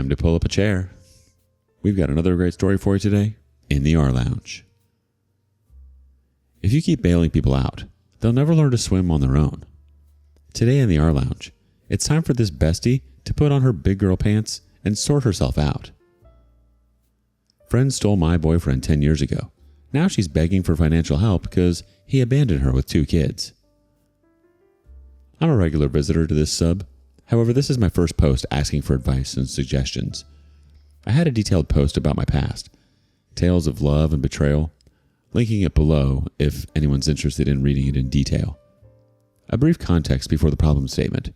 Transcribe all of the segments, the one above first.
Time to pull up a chair. We've got another great story for you today in the rLounge. If you keep bailing people out, they'll never learn to swim on their own. Today in the rLounge, it's time for this bestie to put on her big girl pants and sort herself out. Friend stole my boyfriend 10 years ago. Now she's begging for financial help because he abandoned her with 2 kids. I'm a regular visitor to this sub. However, this is my first post asking for advice and suggestions. I had a detailed post about my past, tales of love and betrayal, linking it below if anyone's interested in reading it in detail. A brief context before the problem statement.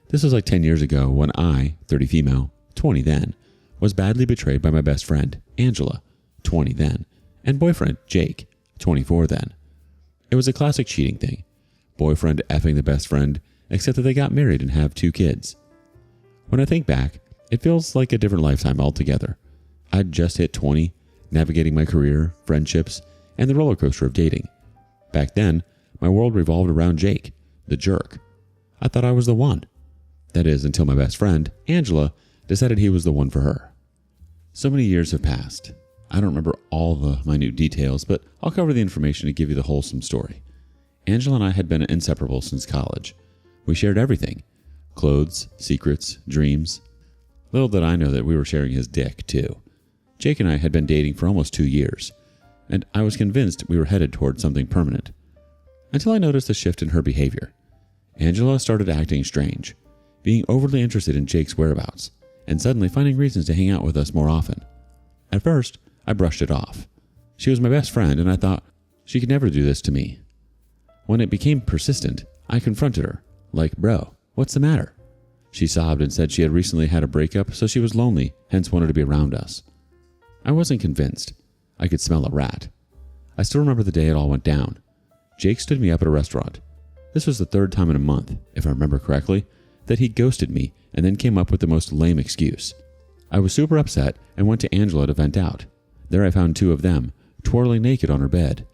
This was like 10 years ago when I, 30 female, 20 then, was badly betrayed by my best friend, Angela, 20 then, and boyfriend, Jake, 24 then. It was a classic cheating thing. Boyfriend effing the best friend, except that they got married and have 2 kids. When I think back, it feels like a different lifetime altogether. I'd just hit 20, navigating my career, friendships, and the roller coaster of dating. Back then, my world revolved around Jake, the jerk. I thought I was the one. That is, until my best friend, Angela, decided he was the one for her. So many years have passed. I don't remember all the minute details, but I'll cover the information to give you the wholesome story. Angela and I had been inseparable since college. We shared everything. Clothes, secrets, dreams. Little did I know that we were sharing his dick, too. Jake and I had been dating for almost 2 years, and I was convinced we were headed toward something permanent. Until I noticed a shift in her behavior. Angela started acting strange, being overly interested in Jake's whereabouts, and suddenly finding reasons to hang out with us more often. At first, I brushed it off. She was my best friend, and I thought she could never do this to me. When it became persistent, I confronted her. Like, bro, what's the matter? She sobbed and said she had recently had a breakup, so she was lonely, hence wanted to be around us. I wasn't convinced. I could smell a rat. I still remember the day it all went down. Jake stood me up at a restaurant. This was the 3rd time in a month, if I remember correctly, that he ghosted me and then came up with the most lame excuse. I was super upset and went to Angela to vent out. There I found 2 of them, twirling naked on her bed.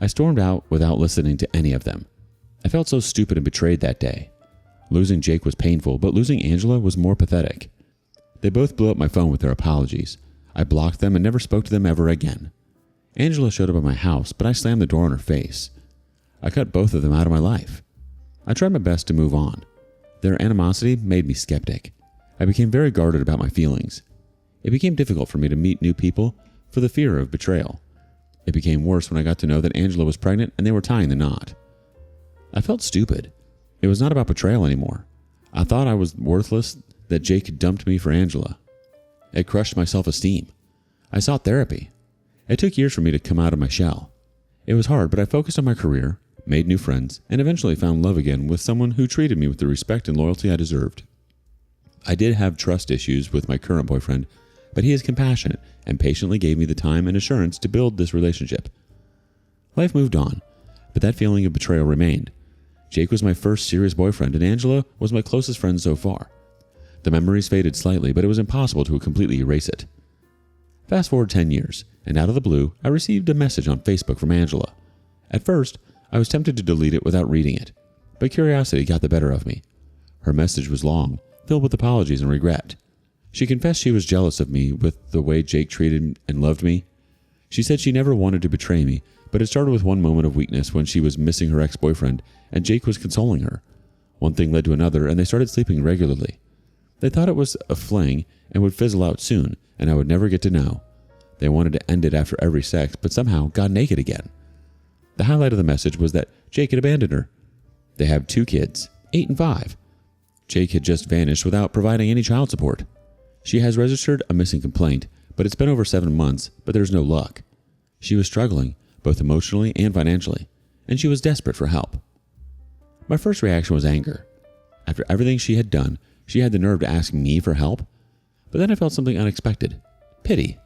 I stormed out without listening to any of them. I felt so stupid and betrayed that day. Losing Jake was painful, but losing Angela was more pathetic. They both blew up my phone with their apologies. I blocked them and never spoke to them ever again. Angela showed up at my house, but I slammed the door in her face. I cut both of them out of my life. I tried my best to move on. Their animosity made me skeptic. I became very guarded about my feelings. It became difficult for me to meet new people for the fear of betrayal. It became worse when I got to know that Angela was pregnant and they were tying the knot. I felt stupid. It was not about betrayal anymore. I thought I was worthless, that Jake dumped me for Angela. It crushed my self-esteem. I sought therapy. It took years for me to come out of my shell. It was hard, but I focused on my career, made new friends, and eventually found love again with someone who treated me with the respect and loyalty I deserved. I did have trust issues with my current boyfriend, but he is compassionate and patiently gave me the time and assurance to build this relationship. Life moved on, but that feeling of betrayal remained. Jake was my first serious boyfriend, and Angela was my closest friend so far. The memories faded slightly, but it was impossible to completely erase it. Fast forward 10 years, and out of the blue, I received a message on Facebook from Angela. At first, I was tempted to delete it without reading it, but curiosity got the better of me. Her message was long, filled with apologies and regret. She confessed she was jealous of me with the way Jake treated and loved me. She said she never wanted to betray me, but it started with one moment of weakness when she was missing her ex-boyfriend and Jake was consoling her. One thing led to another and they started sleeping regularly. They thought it was a fling and would fizzle out soon and I would never get to know. They wanted to end it after every sex but somehow got naked again. The highlight of the message was that Jake had abandoned her. They have 2 kids, 8 and 5. Jake had just vanished without providing any child support. She has registered a missing complaint, but it's been over 7 months, but there's no luck. She was struggling, both emotionally and financially, and she was desperate for help. My first reaction was anger. After everything she had done, she had the nerve to ask me for help. But then I felt something unexpected. Pity.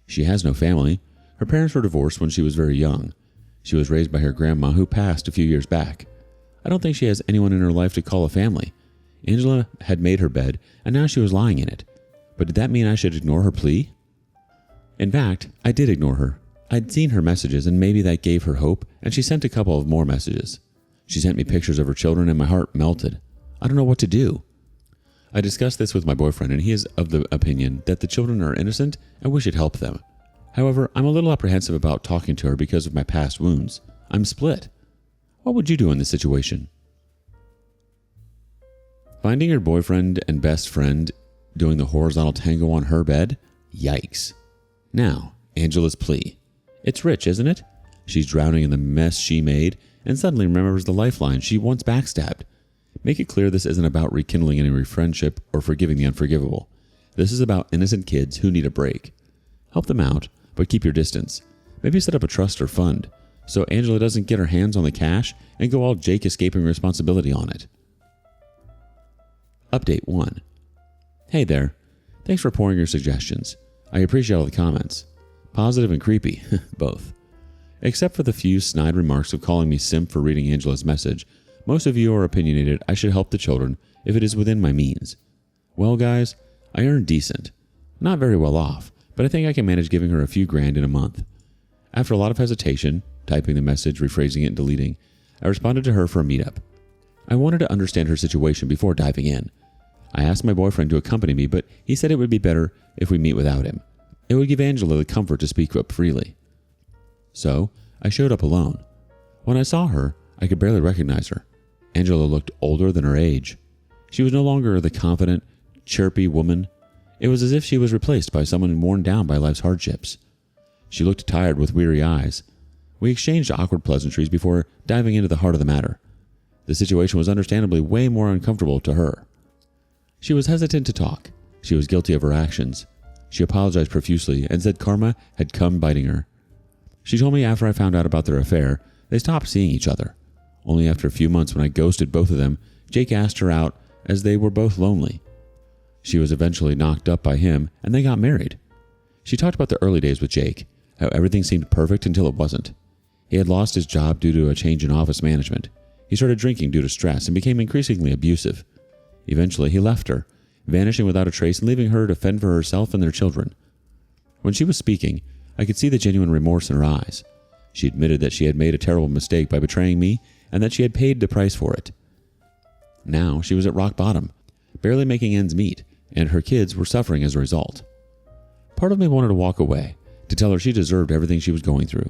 She has no family. Her parents were divorced when she was very young. She was raised by her grandma who passed a few years back. I don't think she has anyone in her life to call a family. Angela had made her bed, and now she was lying in it. But did that mean I should ignore her plea? In fact, I did ignore her. I'd seen her messages and maybe that gave her hope, and she sent a couple of more messages. She sent me pictures of her children and my heart melted. I don't know what to do. I discussed this with my boyfriend, and he is of the opinion that the children are innocent and we should help them. However, I'm a little apprehensive about talking to her because of my past wounds. I'm split. What would you do in this situation? Finding your boyfriend and best friend doing the horizontal tango on her bed? Yikes. Now, Angela's plea. It's rich, isn't it? She's drowning in the mess she made and suddenly remembers the lifeline she once backstabbed. Make it clear this isn't about rekindling any friendship or forgiving the unforgivable. This is about innocent kids who need a break. Help them out, but keep your distance. Maybe set up a trust or fund so Angela doesn't get her hands on the cash and go all Jake escaping responsibility on it. Update 1. Hey there. Thanks for pouring your suggestions. I appreciate all the comments. Positive and creepy, both. Except for the few snide remarks of calling me simp for reading Angela's message, most of you are opinionated I should help the children if it is within my means. Well, guys, I earn decent. Not very well off, but I think I can manage giving her a few grand in a month. After a lot of hesitation, typing the message, rephrasing it, and deleting, I responded to her for a meetup. I wanted to understand her situation before diving in. I asked my boyfriend to accompany me, but he said it would be better if we meet without him. It would give Angela the comfort to speak up freely. So, I showed up alone. When I saw her, I could barely recognize her. Angela looked older than her age. She was no longer the confident, chirpy woman. It was as if she was replaced by someone worn down by life's hardships. She looked tired with weary eyes. We exchanged awkward pleasantries before diving into the heart of the matter. The situation was understandably way more uncomfortable to her. She was hesitant to talk. She was guilty of her actions. She apologized profusely and said karma had come biting her. She told me after I found out about their affair, they stopped seeing each other. Only after a few months when I ghosted both of them, Jake asked her out as they were both lonely. She was eventually knocked up by him and they got married. She talked about the early days with Jake, how everything seemed perfect until it wasn't. He had lost his job due to a change in office management. He started drinking due to stress and became increasingly abusive. Eventually, he left her, vanishing without a trace and leaving her to fend for herself and their children. When she was speaking, I could see the genuine remorse in her eyes. She admitted that she had made a terrible mistake by betraying me and that she had paid the price for it. Now, she was at rock bottom, barely making ends meet, and her kids were suffering as a result. Part of me wanted to walk away, to tell her she deserved everything she was going through,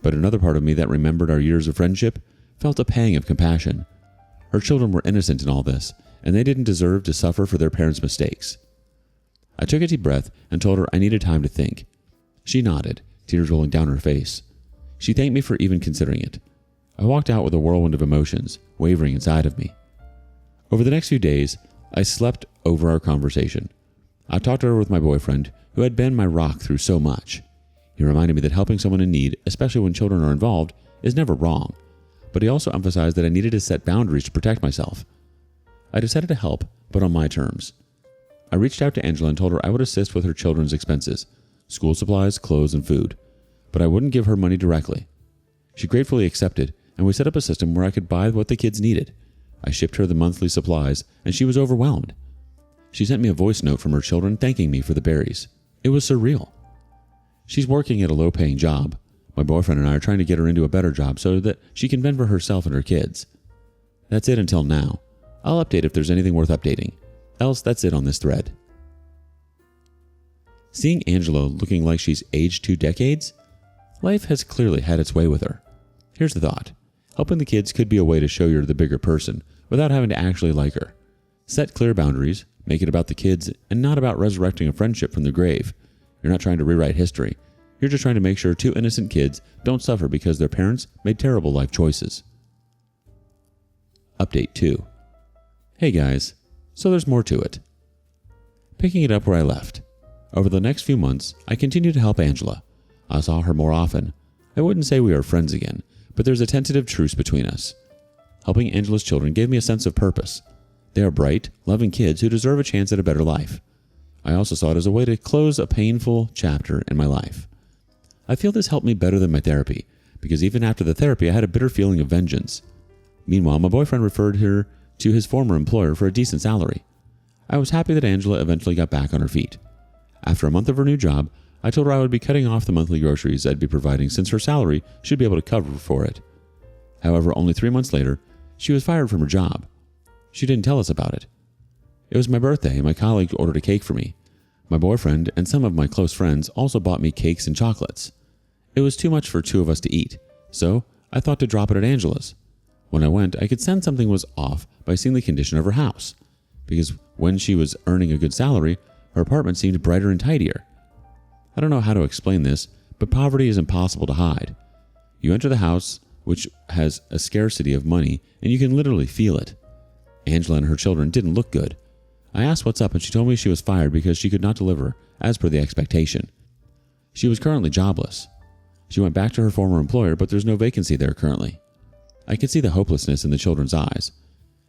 but another part of me that remembered our years of friendship felt a pang of compassion. Her children were innocent in all this, and they didn't deserve to suffer for their parents' mistakes. I took a deep breath and told her I needed time to think. She nodded, tears rolling down her face. She thanked me for even considering it. I walked out with a whirlwind of emotions, wavering inside of me. Over the next few days, I slept over our conversation. I talked it over with my boyfriend, who had been my rock through so much. He reminded me that helping someone in need, especially when children are involved, is never wrong, but he also emphasized that I needed to set boundaries to protect myself. I decided to help, but on my terms. I reached out to Angela and told her I would assist with her children's expenses, school supplies, clothes, and food, but I wouldn't give her money directly. She gratefully accepted, and we set up a system where I could buy what the kids needed. I shipped her the monthly supplies, and she was overwhelmed. She sent me a voice note from her children thanking me for the berries. It was surreal. She's working at a low-paying job. My boyfriend and I are trying to get her into a better job so that she can fend for herself and her kids. That's it until now. I'll update if there's anything worth updating. Else, that's it on this thread. Seeing Angela looking like she's aged 2 decades? Life has clearly had its way with her. Here's the thought. Helping the kids could be a way to show you're the bigger person without having to actually like her. Set clear boundaries, make it about the kids, and not about resurrecting a friendship from the grave. You're not trying to rewrite history. You're just trying to make sure 2 innocent kids don't suffer because their parents made terrible life choices. Update 2. Hey guys, so there's more to it. Picking it up where I left. Over the next few months, I continued to help Angela. I saw her more often. I wouldn't say we are friends again, but there's a tentative truce between us. Helping Angela's children gave me a sense of purpose. They are bright, loving kids who deserve a chance at a better life. I also saw it as a way to close a painful chapter in my life. I feel this helped me better than my therapy, because even after the therapy I had a bitter feeling of vengeance. Meanwhile, my boyfriend referred her to his former employer for a decent salary. I was happy that Angela eventually got back on her feet. After a month of her new job, I told her I would be cutting off the monthly groceries I'd be providing since her salary should be able to cover for it. However, only 3 months later, she was fired from her job. She didn't tell us about it. It was my birthday and my colleague ordered a cake for me. My boyfriend and some of my close friends also bought me cakes and chocolates. It was too much for two of us to eat, so I thought to drop it at Angela's. When I went, I could sense something was off by seeing the condition of her house, because when she was earning a good salary, her apartment seemed brighter and tidier. I don't know how to explain this, but poverty is impossible to hide. You enter the house, which has a scarcity of money, and you can literally feel it. Angela and her children didn't look good. I asked what's up, and she told me she was fired because she could not deliver as per the expectation. She was currently jobless. She went back to her former employer, but there's no vacancy there currently. I could see the hopelessness in the children's eyes.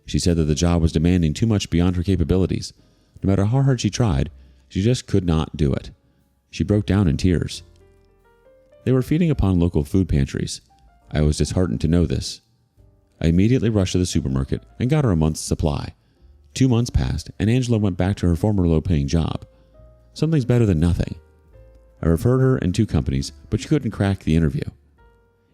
She said that the job was demanding too much beyond her capabilities. No matter how hard she tried, she just could not do it. She broke down in tears. They were feeding upon local food pantries. I was disheartened to know this. I immediately rushed to the supermarket and got her a month's supply. 2 months passed, and Angela went back to her former low-paying job. Something's better than nothing. I referred her in 2 companies, but she couldn't crack the interview.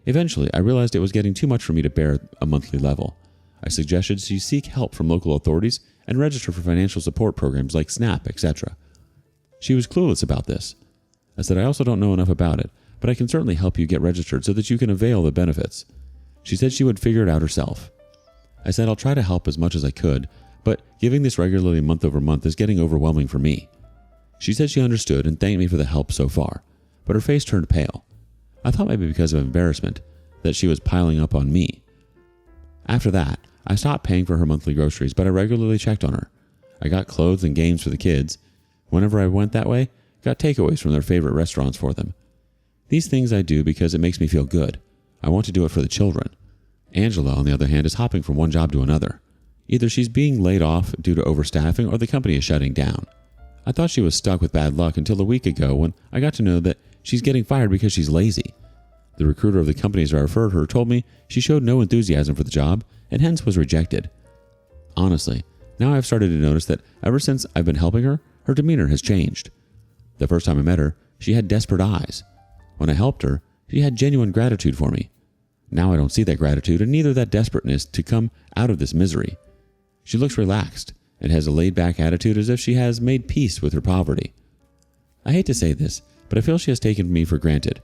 Eventually, I realized it was getting too much for me to bear a monthly level. I suggested she seek help from local authorities and register for financial support programs like SNAP, etc. She was clueless about this. I said, I also don't know enough about it, but I can certainly help you get registered so that you can avail the benefits. She said she would figure it out herself. I said I'll try to help as much as I could, but giving this regularly month over month is getting overwhelming for me. She said she understood and thanked me for the help so far, but her face turned pale. I thought maybe because of embarrassment that she was piling up on me. After that, I stopped paying for her monthly groceries, but I regularly checked on her. I got clothes and games for the kids. Whenever I went that way, got takeaways from their favorite restaurants for them. These things I do because it makes me feel good. I want to do it for the children. Angela, on the other hand, is hopping from one job to another. Either she's being laid off due to overstaffing or the company is shutting down. I thought she was stuck with bad luck until a week ago when I got to know that she's getting fired because she's lazy. The recruiter of the companies I referred her told me she showed no enthusiasm for the job and hence was rejected. Honestly, now I've started to notice that ever since I've been helping her, her demeanor has changed. The first time I met her, she had desperate eyes. When I helped her, she had genuine gratitude for me. Now I don't see that gratitude and neither that desperateness to come out of this misery. She looks relaxed and has a laid-back attitude as if she has made peace with her poverty. I hate to say this, but I feel she has taken me for granted.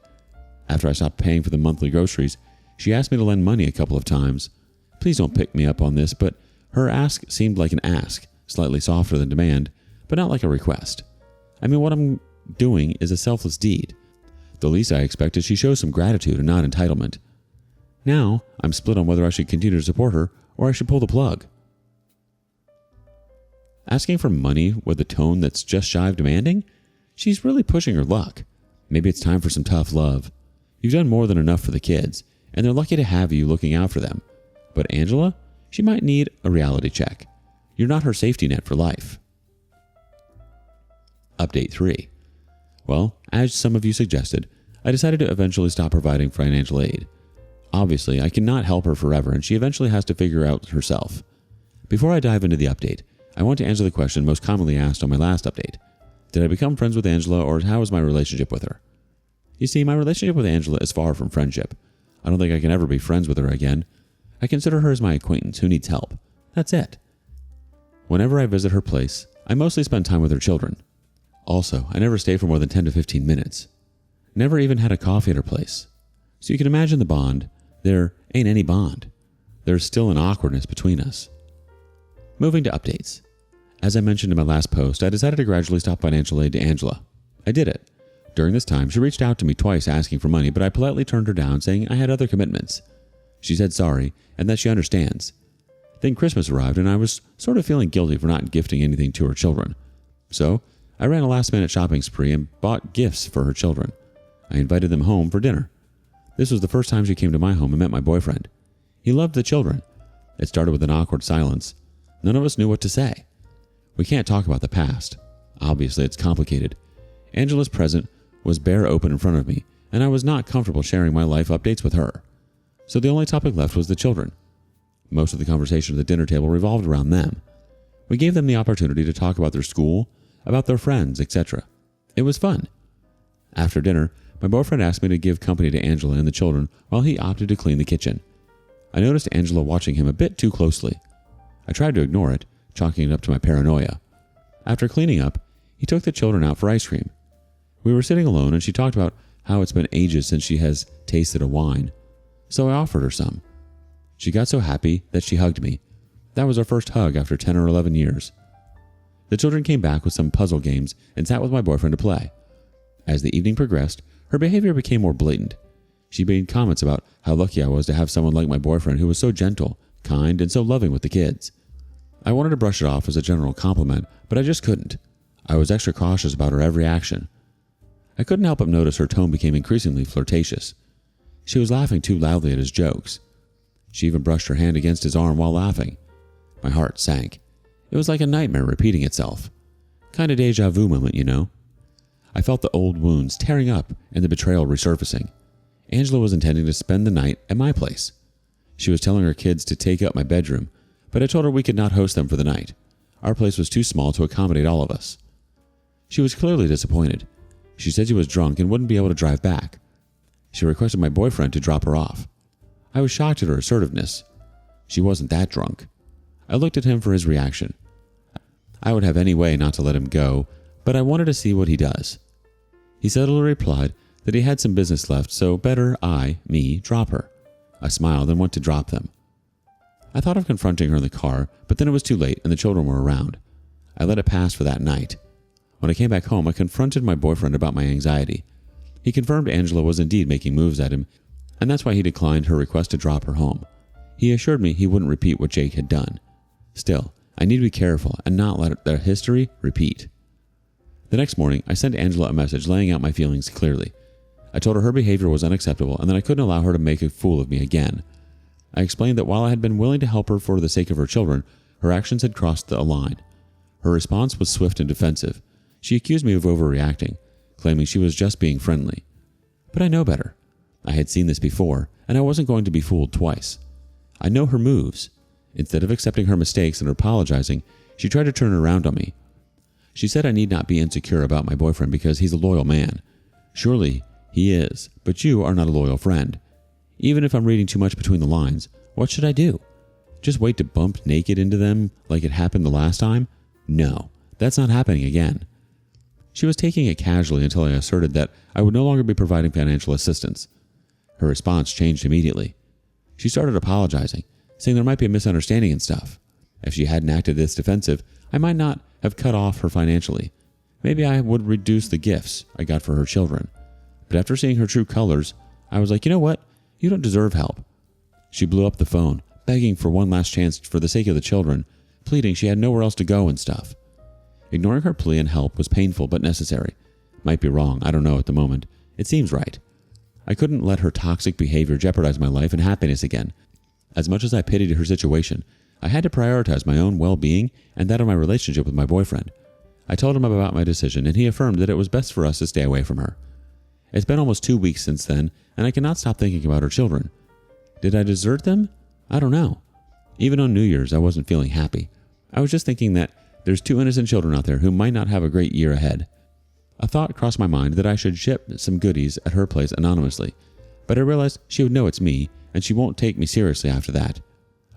After I stopped paying for the monthly groceries, she asked me to lend money a couple of times. Please don't pick me up on this, but her ask seemed like an ask, slightly softer than demand, but not like a request. I mean, what I'm doing is a selfless deed. The least I expect is she shows some gratitude and not entitlement. Now, I'm split on whether I should continue to support her or I should pull the plug. Asking for money with a tone that's just shy of demanding? She's really pushing her luck. Maybe it's time for some tough love. You've done more than enough for the kids, and they're lucky to have you looking out for them. But Angela, she might need a reality check. You're not her safety net for life. Update 3. Well, as some of you suggested, I decided to eventually stop providing financial aid. Obviously, I cannot help her forever, and she eventually has to figure out herself. Before I dive into the update, I want to answer the question most commonly asked on my last update. Did I become friends with Angela, or how is my relationship with her? You see, my relationship with Angela is far from friendship. I don't think I can ever be friends with her again. I consider her as my acquaintance who needs help. That's it. Whenever I visit her place, I mostly spend time with her children. Also, I never stay for more than 10 to 15 minutes. Never even had a coffee at her place. So you can imagine the bond. There ain't any bond. There's still an awkwardness between us. Moving to updates. As I mentioned in my last post, I decided to gradually stop financial aid to Angela. I did it. During this time, she reached out to me twice asking for money, but I politely turned her down, saying I had other commitments. She said sorry, and that she understands. Then Christmas arrived, and I was sort of feeling guilty for not gifting anything to her children. So, I ran a last-minute shopping spree and bought gifts for her children. I invited them home for dinner. This was the first time she came to my home and met my boyfriend. He loved the children. It started with an awkward silence. None of us knew what to say. We can't talk about the past. Obviously, it's complicated. Angela's present was bare open in front of me, and I was not comfortable sharing my life updates with her. So the only topic left was the children. Most of the conversation at the dinner table revolved around them. We gave them the opportunity to talk about their school, about their friends, etc. It was fun. After dinner, my boyfriend asked me to give company to Angela and the children while he opted to clean the kitchen. I noticed Angela watching him a bit too closely. I tried to ignore it, chalking it up to my paranoia. After cleaning up, he took the children out for ice cream. We were sitting alone and she talked about how it's been ages since she has tasted a wine, so I offered her some. She got so happy that she hugged me. That was our first hug after 10 or 11 years. The children came back with some puzzle games and sat with my boyfriend to play. As the evening progressed, her behavior became more blatant. She made comments about how lucky I was to have someone like my boyfriend who was so gentle, kind, and so loving with the kids. I wanted to brush it off as a general compliment, but I just couldn't. I was extra cautious about her every action. I couldn't help but notice her tone became increasingly flirtatious. She was laughing too loudly at his jokes. She even brushed her hand against his arm while laughing. My heart sank. It was like a nightmare repeating itself. Kind of deja vu moment, you know? I felt the old wounds tearing up and the betrayal resurfacing. Angela was intending to spend the night at my place. She was telling her kids to take up my bedroom, but I told her we could not host them for the night. Our place was too small to accommodate all of us. She was clearly disappointed. She said she was drunk and wouldn't be able to drive back. She requested my boyfriend to drop her off. I was shocked at her assertiveness. She wasn't that drunk. I looked at him for his reaction. I would have any way not to let him go, but I wanted to see what he does. He subtly replied that he had some business left, so better me, drop her. I smiled and went to drop them. I thought of confronting her in the car, but then it was too late and the children were around. I let it pass for that night. When I came back home, I confronted my boyfriend about my anxiety. He confirmed Angela was indeed making moves at him, and that's why he declined her request to drop her home. He assured me he wouldn't repeat what Jake had done. Still, I need to be careful and not let their history repeat. The next morning, I sent Angela a message laying out my feelings clearly. I told her behavior was unacceptable and that I couldn't allow her to make a fool of me again. I explained that while I had been willing to help her for the sake of her children, her actions had crossed the line. Her response was swift and defensive. She accused me of overreacting, claiming she was just being friendly. But I know better. I had seen this before, and I wasn't going to be fooled twice. I know her moves. Instead of accepting her mistakes and apologizing, she tried to turn it around on me. She said I need not be insecure about my boyfriend because he's a loyal man. Surely he is, but you are not a loyal friend. Even if I'm reading too much between the lines, what should I do? Just wait to bump naked into them like it happened the last time? No, that's not happening again. She was taking it casually until I asserted that I would no longer be providing financial assistance. Her response changed immediately. She started apologizing, saying there might be a misunderstanding and stuff. If she hadn't acted this defensive, I might not have cut off her financially. Maybe I would reduce the gifts I got for her children. But after seeing her true colors, I was like, you know what? You don't deserve help. She blew up the phone, begging for one last chance for the sake of the children, pleading she had nowhere else to go and stuff. Ignoring her plea and help was painful but necessary. Might be wrong, I don't know at the moment. It seems right. I couldn't let her toxic behavior jeopardize my life and happiness again. As much as I pitied her situation, I had to prioritize my own well-being and that of my relationship with my boyfriend. I told him about my decision and he affirmed that it was best for us to stay away from her. It's been almost 2 weeks since then, and I cannot stop thinking about her children. Did I desert them? I don't know. Even on New Year's, I wasn't feeling happy. I was just thinking that there's 2 innocent children out there who might not have a great year ahead. A thought crossed my mind that I should ship some goodies at her place anonymously, but I realized she would know it's me, and she won't take me seriously after that.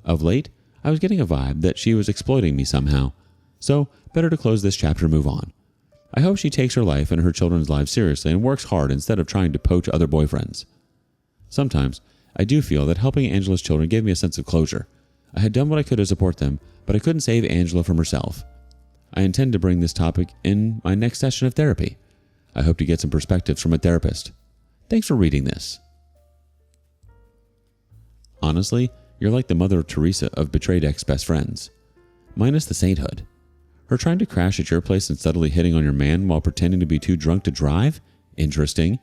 Of late, I was getting a vibe that she was exploiting me somehow, so better to close this chapter and move on. I hope she takes her life and her children's lives seriously and works hard instead of trying to poach other boyfriends. Sometimes, I do feel that helping Angela's children gave me a sense of closure. I had done what I could to support them, but I couldn't save Angela from herself. I intend to bring this topic in my next session of therapy. I hope to get some perspectives from a therapist. Thanks for reading this. Honestly, you're like the Mother Teresa of betrayed ex-best friends. Minus the sainthood. Her trying to crash at your place and subtly hitting on your man while pretending to be too drunk to drive? Interesting.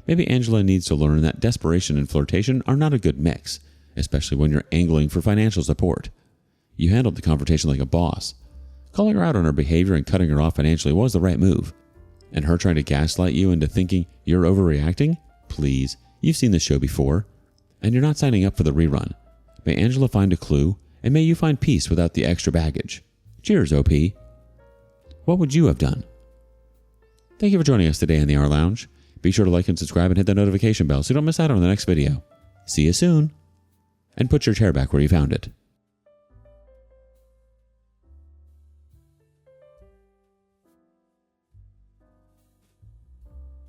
Maybe Angela needs to learn that desperation and flirtation are not a good mix, especially when you're angling for financial support. You handled the confrontation like a boss. Calling her out on her behavior and cutting her off financially was the right move. And her trying to gaslight you into thinking you're overreacting? Please, you've seen this show before. And you're not signing up for the rerun. May Angela find a clue, and may you find peace without the extra baggage. Cheers, OP. What would you have done? Thank you for joining us today in the rLounge. Be sure to like and subscribe and hit the notification bell so you don't miss out on the next video. See you soon. And put your chair back where you found it.